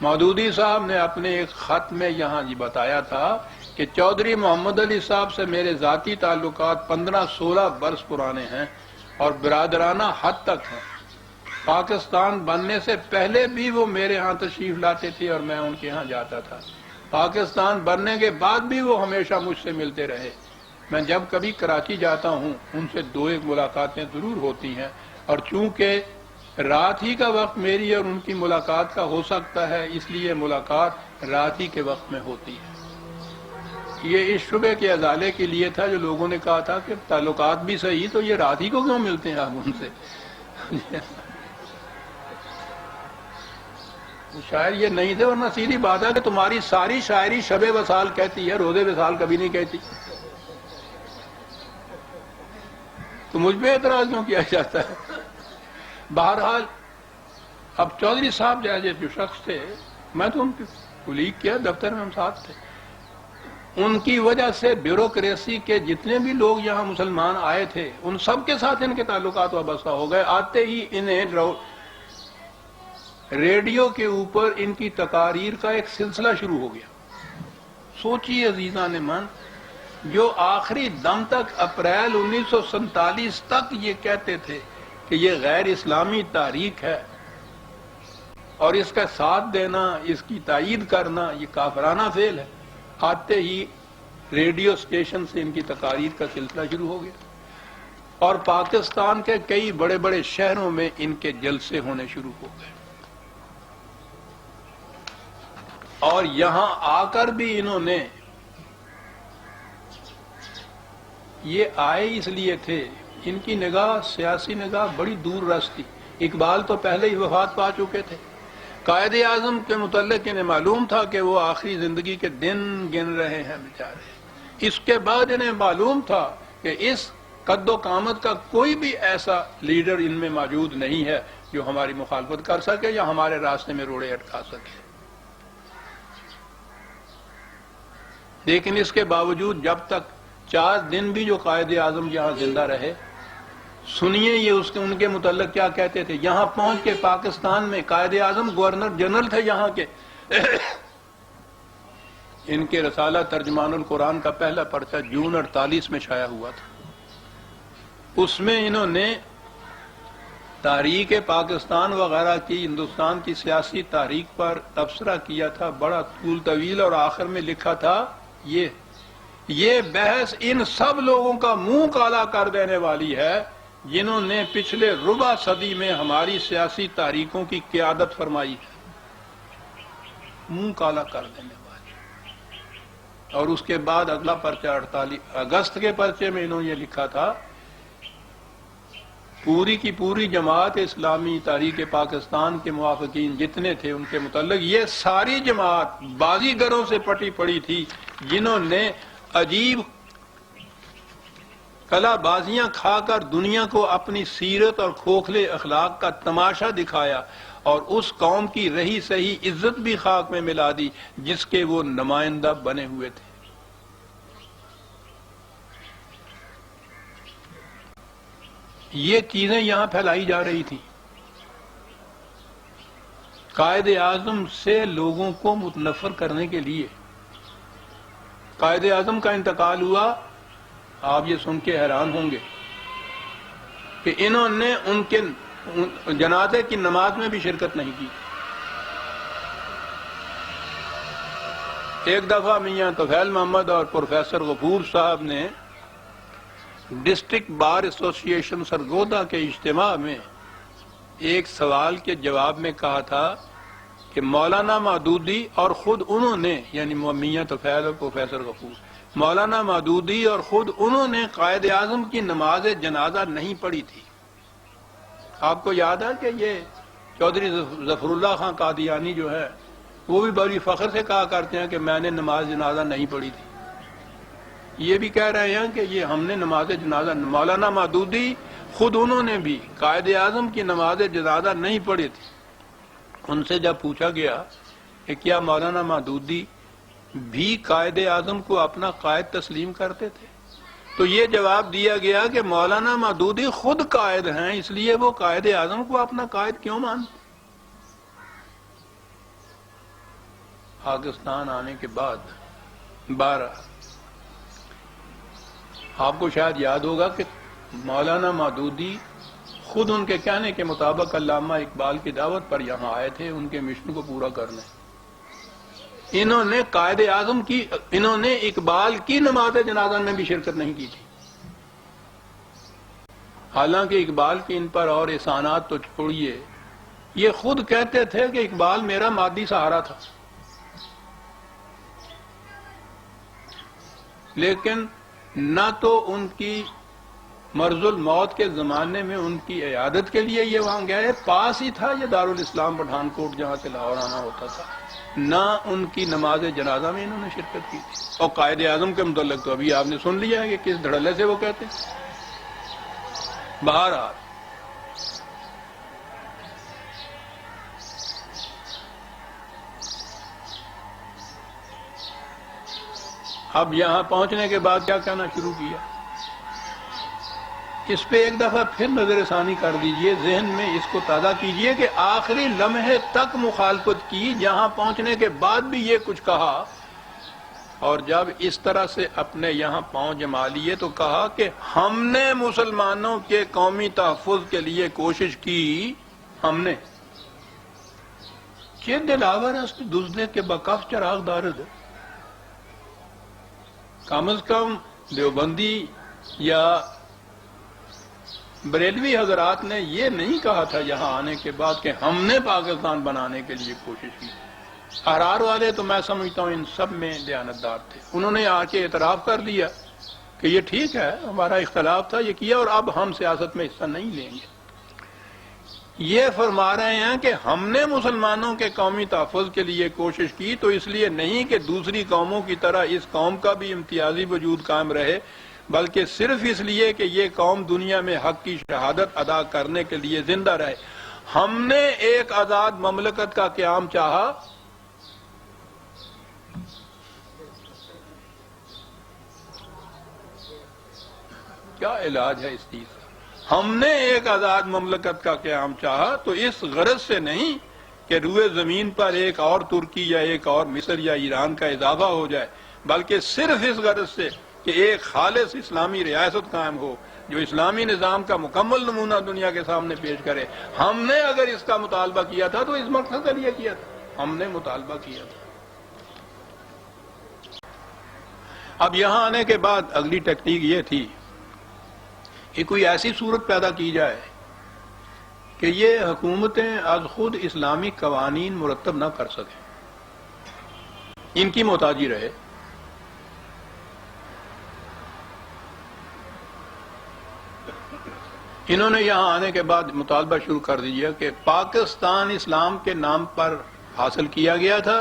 مودودی صاحب نے اپنے ایک خط میں یہاں بتایا تھا کہ چودھری محمد علی صاحب سے میرے ذاتی تعلقات 15-16 برس پرانے ہیں اور برادرانہ حد تک ہیں۔ پاکستان بننے سے پہلے بھی وہ میرے ہاں تشریف لاتے تھے اور میں ان کے ہاں جاتا تھا۔ پاکستان بننے کے بعد بھی وہ ہمیشہ مجھ سے ملتے رہے۔ میں جب کبھی کراچی جاتا ہوں ان سے 2-1 ملاقاتیں ضرور ہوتی ہیں، اور چونکہ رات ہی کا وقت میری اور ان کی ملاقات کا ہو سکتا ہے، اس لیے ملاقات رات ہی کے وقت میں ہوتی ہے۔ یہ اس شبے کے ازالے کے لیے تھا جو لوگوں نے کہا تھا کہ تعلقات بھی صحیح تو یہ رات ہی کو کیوں ملتے ہیں آپ ان سے؟ شاعر یہ نہیں تھے، ورنہ سیدھی بات ہے کہ تمہاری ساری شاعری شب وصال کہتی ہے، روز وصال کبھی نہیں کہتی، تو مجھ پہ اعتراض کیوں کیا جاتا ہے؟ بہرحال اب چودھری صاحب جو شخص تھے، میں تو ان کی کلیگ کیا، دفتر میں ہم ساتھ تھے، ان کی وجہ سے بیوروکریسی کے جتنے بھی لوگ یہاں مسلمان آئے تھے ان سب کے ساتھ ان کے تعلقات وابستہ ہو گئے۔ آتے ہی انہیں ریڈیو کے اوپر ان کی تقاریر کا ایک سلسلہ شروع ہو گیا۔ سوچیے عزیزان من، جو آخری دم تک اپریل 1947 تک یہ کہتے تھے کہ یہ غیر اسلامی تحریک ہے اور اس کا ساتھ دینا، اس کی تائید کرنا یہ کافرانہ فعل ہے، آتے ہی ریڈیو اسٹیشن سے ان کی تقاریر کا سلسلہ شروع ہو گیا، اور پاکستان کے کئی بڑے بڑے شہروں میں ان کے جلسے ہونے شروع ہو گئے، اور یہاں آ کر بھی انہوں نے، یہ آئے اس لیے تھے، ان کی نگاہ، سیاسی نگاہ بڑی دور رس تھی۔ اقبال تو پہلے ہی وفات پا چکے تھے، قائد اعظم کے متعلق انہیں معلوم تھا کہ وہ آخری زندگی کے دن گن رہے ہیں بیچارے، اس کے بعد انہیں معلوم تھا کہ اس قد و قامت کا کوئی بھی ایسا لیڈر ان میں موجود نہیں ہے جو ہماری مخالفت کر سکے یا ہمارے راستے میں روڑے اٹکا سکے۔ لیکن اس کے باوجود جب تک 4 دن بھی جو قائد اعظم یہاں زندہ رہے، سنیے یہ ان کے متعلق کیا کہتے تھے۔ یہاں پہنچ کے پاکستان میں قائد اعظم گورنر جنرل تھے یہاں کے، ان کے رسالہ ترجمان القرآن کا پہلا پرچہ جون 48 میں شائع ہوا تھا۔ اس میں انہوں نے تحریک پاکستان وغیرہ کی، ہندوستان کی سیاسی تحریک پر تبصرہ کیا تھا، بڑا طول طویل، اور آخر میں لکھا تھا یہ بحث ان سب لوگوں کا منہ کالا کر دینے والی ہے جنہوں نے پچھلے ربع صدی میں ہماری سیاسی تحریکوں کی قیادت فرمائی ہے، منہ کالا کر دینے والی۔ اور اس کے بعد اگلا پرچہ 48 اگست کے پرچے میں انہوں نے یہ لکھا تھا، پوری کی پوری جماعت اسلامی تحریک پاکستان کے موافقین جتنے تھے ان کے متعلق یہ ساری جماعت بازیگروں سے پٹی پڑی تھی جنہوں نے عجیب کلا بازیاں کھا کر دنیا کو اپنی سیرت اور کھوکھلے اخلاق کا تماشا دکھایا، اور اس قوم کی رہی سہی عزت بھی خاک میں ملا دی جس کے وہ نمائندہ بنے ہوئے تھے۔ یہ چیزیں یہاں پھیلائی جا رہی تھیں۔ قائد اعظم سے لوگوں کو متنفر کرنے کے لیے قائد اعظم کا انتقال ہوا، آپ یہ سن کے حیران ہوں گے کہ انہوں نے ان کے جنازے کی نماز میں بھی شرکت نہیں کی۔ ایک دفعہ میاں طفیل محمد اور پروفیسر غفور صاحب نے ڈسٹرکٹ بار ایسوسی ایشن سرگودا کے اجتماع میں ایک سوال کے جواب میں کہا تھا کہ مولانا مودودی اور خود انہوں نے، یعنی میاں طفیل اور پروفیسر غفور، مولانا مودودی اور خود انہوں نے قائد اعظم کی نماز جنازہ نہیں پڑھی تھی۔ آپ کو یاد ہے کہ یہ چودھری ظفر اللہ خان قادیانی جو ہے وہ بھی بڑی فخر سے کہا کرتے ہیں کہ میں نے نماز جنازہ نہیں پڑھی تھی۔ یہ بھی کہہ رہے ہیں کہ یہ ہم نے نماز جنازہ، مولانا مودودی خود انہوں نے بھی قائد اعظم کی نماز جنازہ نہیں پڑھی تھی۔ ان سے جب پوچھا گیا کہ کیا مولانا مودودی بھی قائد اعظم کو اپنا قائد تسلیم کرتے تھے، تو یہ جواب دیا گیا کہ مولانا مودودی خود قائد ہیں، اس لیے وہ قائد اعظم کو اپنا قائد کیوں مانتے؟ پاکستان آنے کے بعد 12 آپ کو شاید یاد ہوگا کہ مولانا مودودی خود ان کے کہنے کے مطابق علامہ اقبال کی دعوت پر یہاں آئے تھے ان کے مشن کو پورا کرنے. انہوں نے قائد اعظم کی انہوں نے اقبال کی نماز جنازہ میں بھی شرکت نہیں کی تھی، حالانکہ اقبال کے ان پر اور احسانات تو چھوڑیے، یہ خود کہتے تھے کہ اقبال میرا مادی سہارا تھا، لیکن نہ تو ان کی مرض الموت کے زمانے میں ان کی عیادت کے لیے یہ وہاں گئے، پاس ہی تھا یہ دارالاسلام پٹھان کوٹ جہاں سے لاہور آنا ہوتا تھا، نہ ان کی نماز جنازہ میں انہوں نے شرکت کی تھی. اور قائد اعظم کے متعلق تو ابھی آپ نے سن لیا ہے کہ کس دھڑلے سے وہ کہتے ہیں. بہرحال اب یہاں پہنچنے کے بعد کیا کہنا شروع کیا، اس پہ ایک دفعہ پھر نظر ثانی کر دیجئے، ذہن میں اس کو تازہ کیجئے کہ آخری لمحے تک مخالفت کی، جہاں پہنچنے کے بعد بھی یہ کچھ کہا، اور جب اس طرح سے اپنے یہاں پاؤں جما لیے تو کہا کہ ہم نے مسلمانوں کے قومی تحفظ کے لیے کوشش کی، ہم نے چہ دلاور است دزدے کے بکف چراغ دارد. کم از کم دیوبندی یا بریلوی حضرات نے یہ نہیں کہا تھا یہاں آنے کے بعد کہ ہم نے پاکستان بنانے کے لیے کوشش کی. احرار والے تو میں سمجھتا ہوں ان سب میں دیانتدار تھے، انہوں نے آ کے اعتراف کر دیا کہ یہ ٹھیک ہے، ہمارا اختلاف تھا، یہ کیا، اور اب ہم سیاست میں حصہ نہیں لیں گے. یہ فرما رہے ہیں کہ ہم نے مسلمانوں کے قومی تحفظ کے لیے کوشش کی، تو اس لیے نہیں کہ دوسری قوموں کی طرح اس قوم کا بھی امتیازی وجود قائم رہے، بلکہ صرف اس لیے کہ یہ قوم دنیا میں حق کی شہادت ادا کرنے کے لیے زندہ رہے. ہم نے ایک آزاد مملکت کا قیام چاہا، کیا علاج ہے اس چیز کا؟ ہم نے ایک آزاد مملکت کا قیام چاہا تو اس غرض سے نہیں کہ روئے زمین پر ایک اور ترکی یا ایک اور مصر یا ایران کا اضافہ ہو جائے، بلکہ صرف اس غرض سے کہ ایک خالص اسلامی ریاست قائم ہو جو اسلامی نظام کا مکمل نمونہ دنیا کے سامنے پیش کرے. ہم نے اگر اس کا مطالبہ کیا تھا تو اس مقصد کے لیے کیا تھا، ہم نے مطالبہ کیا تھا. اب یہاں آنے کے بعد اگلی ٹیکنیک یہ تھی کہ کوئی ایسی صورت پیدا کی جائے کہ یہ حکومتیں از خود اسلامی قوانین مرتب نہ کر سکیں، ان کی محتاجی رہے. انہوں نے یہاں آنے کے بعد مطالبہ شروع کر دیا کہ پاکستان اسلام کے نام پر حاصل کیا گیا تھا،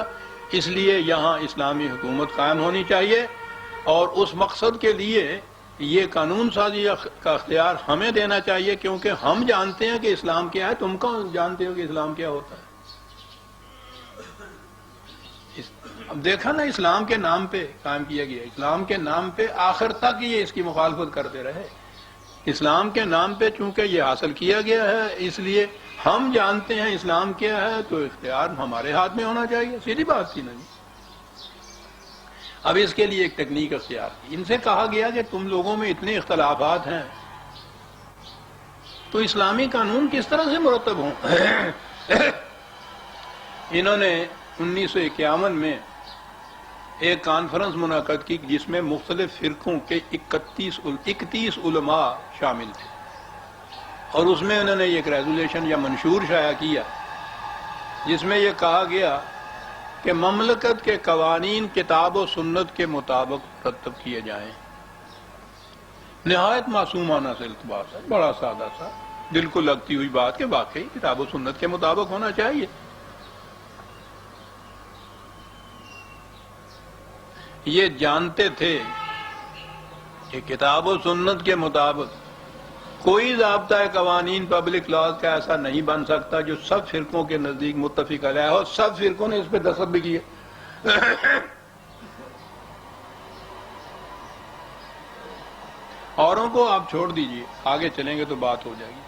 اس لیے یہاں اسلامی حکومت قائم ہونی چاہیے، اور اس مقصد کے لیے یہ قانون سازی کا اختیار ہمیں دینا چاہیے، کیونکہ ہم جانتے ہیں کہ اسلام کیا ہے، تم کون جانتے ہو کہ اسلام کیا ہوتا ہے. اب دیکھا نا، اسلام کے نام پہ قائم کیا گیا، اسلام کے نام پہ آخر تک یہ اس کی مخالفت کرتے رہے. اسلام کے نام پہ چونکہ یہ حاصل کیا گیا ہے، اس لیے ہم جانتے ہیں اسلام کیا ہے، تو اختیار ہمارے ہاتھ میں ہونا چاہیے. سیدھی بات تھی نا جی. اب اس کے لیے ایک ٹیکنیک اختیار کی، ان سے کہا گیا کہ تم لوگوں میں اتنے اختلافات ہیں تو اسلامی قانون کس طرح سے مرتب ہوں. انہوں نے 1951 میں ایک کانفرنس منعقد کی جس میں مختلف فرقوں کے 31 علماء شامل تھے، اور اس میں انہوں نے ایک ریزولوشن یا منشور شائع کیا جس میں یہ کہا گیا کہ مملکت کے قوانین کتاب و سنت کے مطابق مرتب کیے جائیں. نہایت معصومانہ سے التباس ہے، بڑا سادہ سا دل کو لگتی ہوئی بات کہ واقعی کتاب و سنت کے مطابق ہونا چاہیے. یہ جانتے تھے کہ کتاب و سنت کے مطابق کوئی ضابطہ قوانین پبلک لاز کا ایسا نہیں بن سکتا جو سب فرقوں کے نزدیک متفق علیہ ہو. سب فرقوں نے اس پہ دستخط بھی کیے. اوروں کو آپ چھوڑ دیجئے، آگے چلیں گے تو بات ہو جائے گی.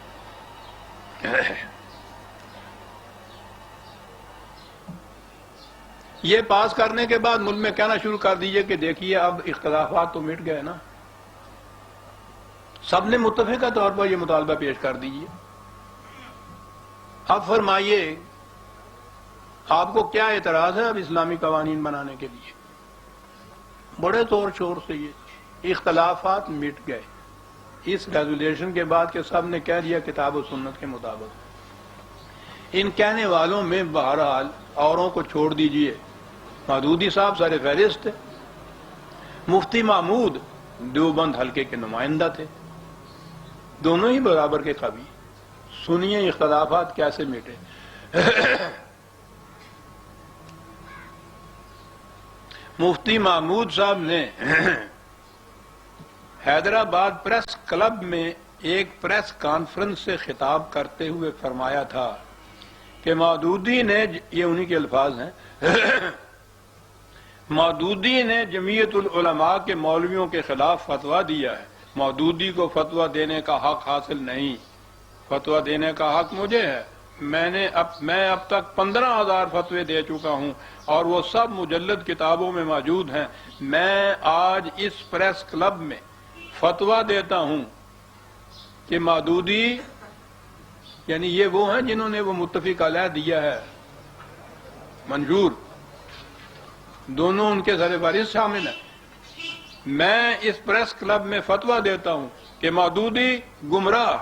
یہ پاس کرنے کے بعد ملک میں کہنا شروع کر دیجئے کہ دیکھیے اب اختلافات تو مٹ گئے نا، سب نے متفقہ طور پر یہ مطالبہ پیش کر دیجئے، اب فرمائیے آپ کو کیا اعتراض ہے اب اسلامی قوانین بنانے کے لیے؟ بڑے زور شور سے یہ اختلافات مٹ گئے اس ریزولیشن کے بعد کہ سب نے کہہ دیا کتاب و سنت کے مطابق۔ ان کہنے والوں میں بہرحال اوروں کو چھوڑ دیجئے، مودودی صاحب سر فہرست تھے، مفتی محمود دیوبند حلقے کے نمائندہ تھے، دونوں ہی برابر کے قوی۔ سنیے اختلافات کیسے مٹے۔ مفتی محمود صاحب نے حیدرآباد پریس کلب میں ایک پریس کانفرنس سے خطاب کرتے ہوئے فرمایا تھا کہ مودودی نے، یہ انہی کے الفاظ ہیں، مودودی نے جمعیت العلماء کے مولویوں کے خلاف فتویٰ دیا ہے، مودودی کو فتویٰ دینے کا حق حاصل نہیں، فتویٰ دینے کا حق مجھے ہے، میں اب تک 15,000 فتوے دے چکا ہوں اور وہ سب مجلد کتابوں میں موجود ہیں۔ میں آج اس پریس کلب میں فتویٰ دیتا ہوں کہ مودودی، یعنی یہ وہ ہیں جنہوں نے وہ متفق علیہ دیا ہے منظور، دونوں ان کے سر فہرست شامل ہیں۔ میں اس پریس کلب میں فتویٰ دیتا ہوں کہ مودودی گمراہ،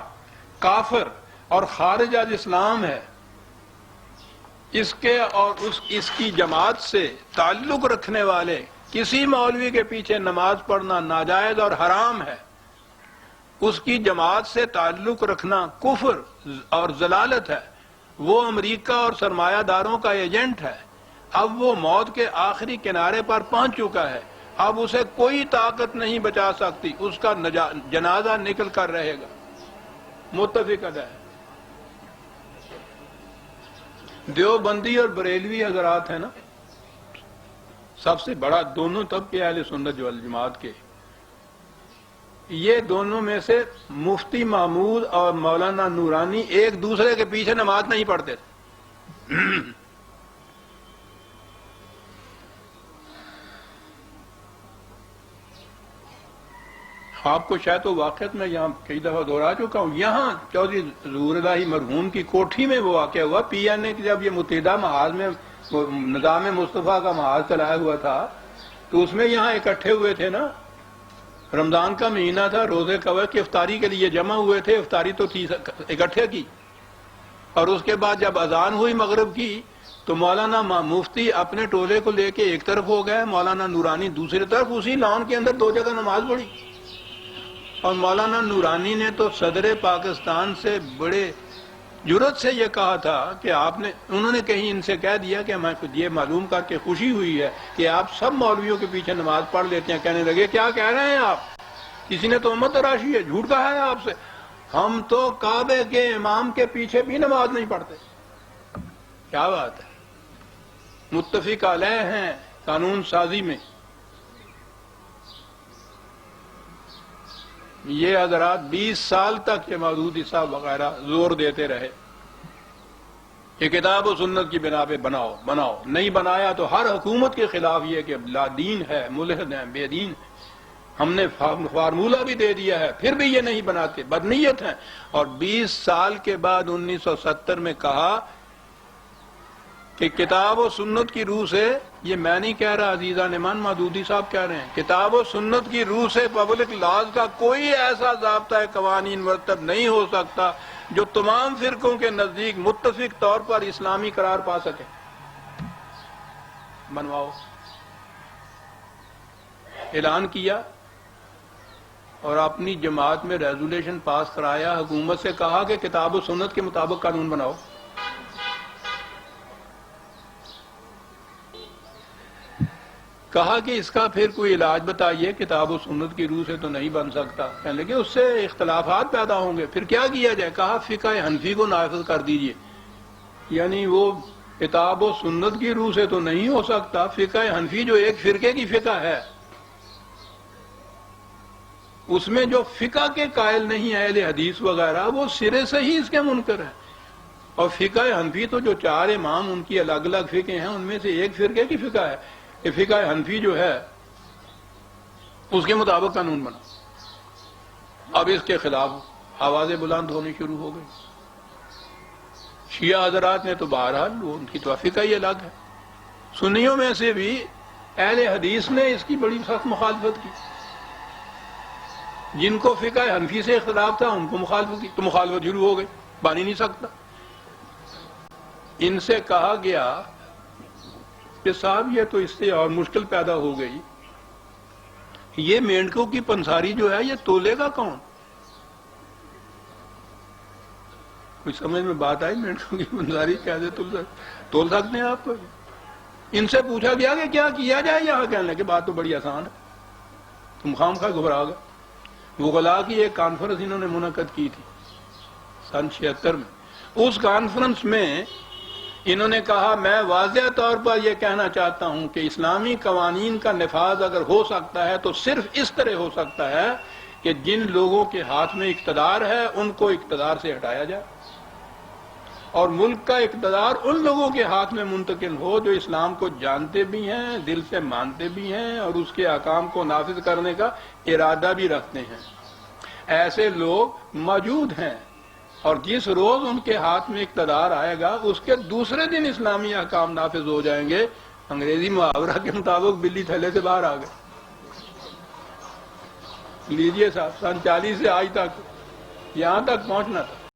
کافر اور خارج از اسلام ہے، اس کے اور اس کی جماعت سے تعلق رکھنے والے کسی مولوی کے پیچھے نماز پڑھنا ناجائز اور حرام ہے، اس کی جماعت سے تعلق رکھنا کفر اور ضلالت ہے، وہ امریکہ اور سرمایہ داروں کا ایجنٹ ہے، اب وہ موت کے آخری کنارے پر پہنچ چکا ہے، اب اسے کوئی طاقت نہیں بچا سکتی، اس کا جنازہ نکل کر رہے گا، متفق ہے۔ دیوبندی اور بریلوی حضرات ہیں نا، سب سے بڑا دونوں طبقے اہل سنت والجماعت کے، یہ دونوں میں سے مفتی محمود اور مولانا نورانی ایک دوسرے کے پیچھے نماز نہیں پڑھتے تھے۔ آپ کو شاید تو واقعات میں یہاں کئی دفعہ دہرا چکا ہوں، یہاں چودھری ظہور الہی مرحوم کی کوٹھی میں وہ واقعہ ہوا، پی این اے کی جب یہ متحدہ محاذ میں نظام مصطفیٰ کا محاذ چلایا ہوا تھا تو اس میں یہاں اکٹھے ہوئے تھے نا، رمضان کا مہینہ تھا، روزے کا وقت، افطاری کے لیے جمع ہوئے تھے، افطاری تو تھی اکٹھے کی، اور اس کے بعد جب اذان ہوئی مغرب کی تو مولانا مفتی اپنے ٹولے کو لے کے ایک طرف ہو گئے، مولانا نورانی دوسری طرف، اسی لان کے اندر دو جگہ نماز پڑھی، اور مولانا نورانی نے تو صدر پاکستان سے بڑے جرأت سے یہ کہا تھا کہ انہوں نے کہیں ان سے کہہ دیا کہ ہمیں یہ معلوم کر کے خوشی ہوئی ہے کہ آپ سب مولویوں کے پیچھے نماز پڑھ لیتے ہیں۔ کہنے لگے کیا کہہ رہے ہیں آپ، کسی نے تو امت تراشی ہے، جھوٹ کہا ہے آپ سے، ہم تو کعبے کے امام کے پیچھے بھی نماز نہیں پڑھتے۔ کیا بات ہے، متفق علیہ ہیں قانون سازی میں۔ یہ حضرات 20 سال تک یہ مودودی صاحب وغیرہ زور دیتے رہے کہ کتاب و سنت کی بنا پہ بناؤ، نہیں بنایا تو ہر حکومت کے خلاف یہ کہ لا دین ہے، ملحد ہیں، بے دین ہے، ہم نے فارمولہ بھی دے دیا ہے، پھر بھی یہ نہیں بناتے، بدنیت ہیں۔ اور 20 سال کے بعد 1970 میں کہا کہ کتاب و سنت کی روح سے، یہ میں نہیں کہہ رہا عزیزان ایمان، مودودی صاحب کہہ رہے ہیں، کتاب و سنت کی روح سے پبلک لاز کا کوئی ایسا ضابطہ قوانین مرتب نہیں ہو سکتا جو تمام فرقوں کے نزدیک متفق طور پر اسلامی قرار پا سکے، بنواؤ۔ اعلان کیا اور اپنی جماعت میں ریزولیشن پاس کرایا، حکومت سے کہا کہ کتاب و سنت کے مطابق قانون بناؤ۔ کہا کہ اس کا پھر کوئی علاج بتائیے، کتاب و سنت کی روح سے تو نہیں بن سکتا، کہنے لگے اس سے اختلافات پیدا ہوں گے، پھر کیا کیا جائے؟ کہا فقہ حنفی کو نافذ کر دیجئے، یعنی وہ کتاب و سنت کی روح سے تو نہیں ہو سکتا، فقہ حنفی جو ایک فرقے کی فقہ ہے، اس میں جو فقہ کے قائل نہیں ہے اہل حدیث وغیرہ، وہ سرے سے ہی اس کے منکر ہیں۔ اور فقہ حنفی تو جو 4 امام ان کی الگ الگ فقہ ہیں، ان میں سے ایک فرقے کی فقہ ہے کہ فقہ حنفی جو ہے اس کے مطابق قانون بنا. اب اس کے خلاف آوازیں بلند ہونی شروع ہو گئی. شیعہ حضرات نے تو بہرحال ان کی تو فقہ ہی الگ ہے. سنیوں میں سے بھی اہل حدیث نے اس کی بڑی سخت مخالفت کی. جن کو فقہ حنفی سے اختلاف تھا ان کو مخالفت کی، تو مخالفت شروع ہو گئی، بن ہی نہیں سکتا. ان سے کہا گیا کہ صاحب یہ تو اس سے اور مشکل پیدا ہو گئی، یہ مینڈکوں کی پنساری جو ہے یہ تولے گا کون؟ کچھ سمجھ میں بات آئی؟ مینڈکوں کی پنساری کیسے تول سکتے ہیں آپ کو؟ ان سے پوچھا گیا کہ کیا کیا جائے، یہاں کہنے لگے بات تو بڑی آسان ہے، تم خواہ گھبرا گئے. وغلا کی ایک کانفرنس انہوں نے منعقد کی تھی سن 76 میں. اس کانفرنس میں انہوں نے کہا میں واضح طور پر یہ کہنا چاہتا ہوں کہ اسلامی قوانین کا نفاذ اگر ہو سکتا ہے تو صرف اس طرح ہو سکتا ہے کہ جن لوگوں کے ہاتھ میں اقتدار ہے ان کو اقتدار سے ہٹایا جائے، اور ملک کا اقتدار ان لوگوں کے ہاتھ میں منتقل ہو جو اسلام کو جانتے بھی ہیں، دل سے مانتے بھی ہیں، اور اس کے احکام کو نافذ کرنے کا ارادہ بھی رکھتے ہیں. ایسے لوگ موجود ہیں، اور جس روز ان کے ہاتھ میں اقتدار آئے گا اس کے دوسرے دن اسلامی احکام نافذ ہو جائیں گے. انگریزی محاورہ کے مطابق بلی تھلے سے باہر آ گئے. لیجئے صاحب، سن 40 سے آج تک یہاں تک پہنچنا تھا.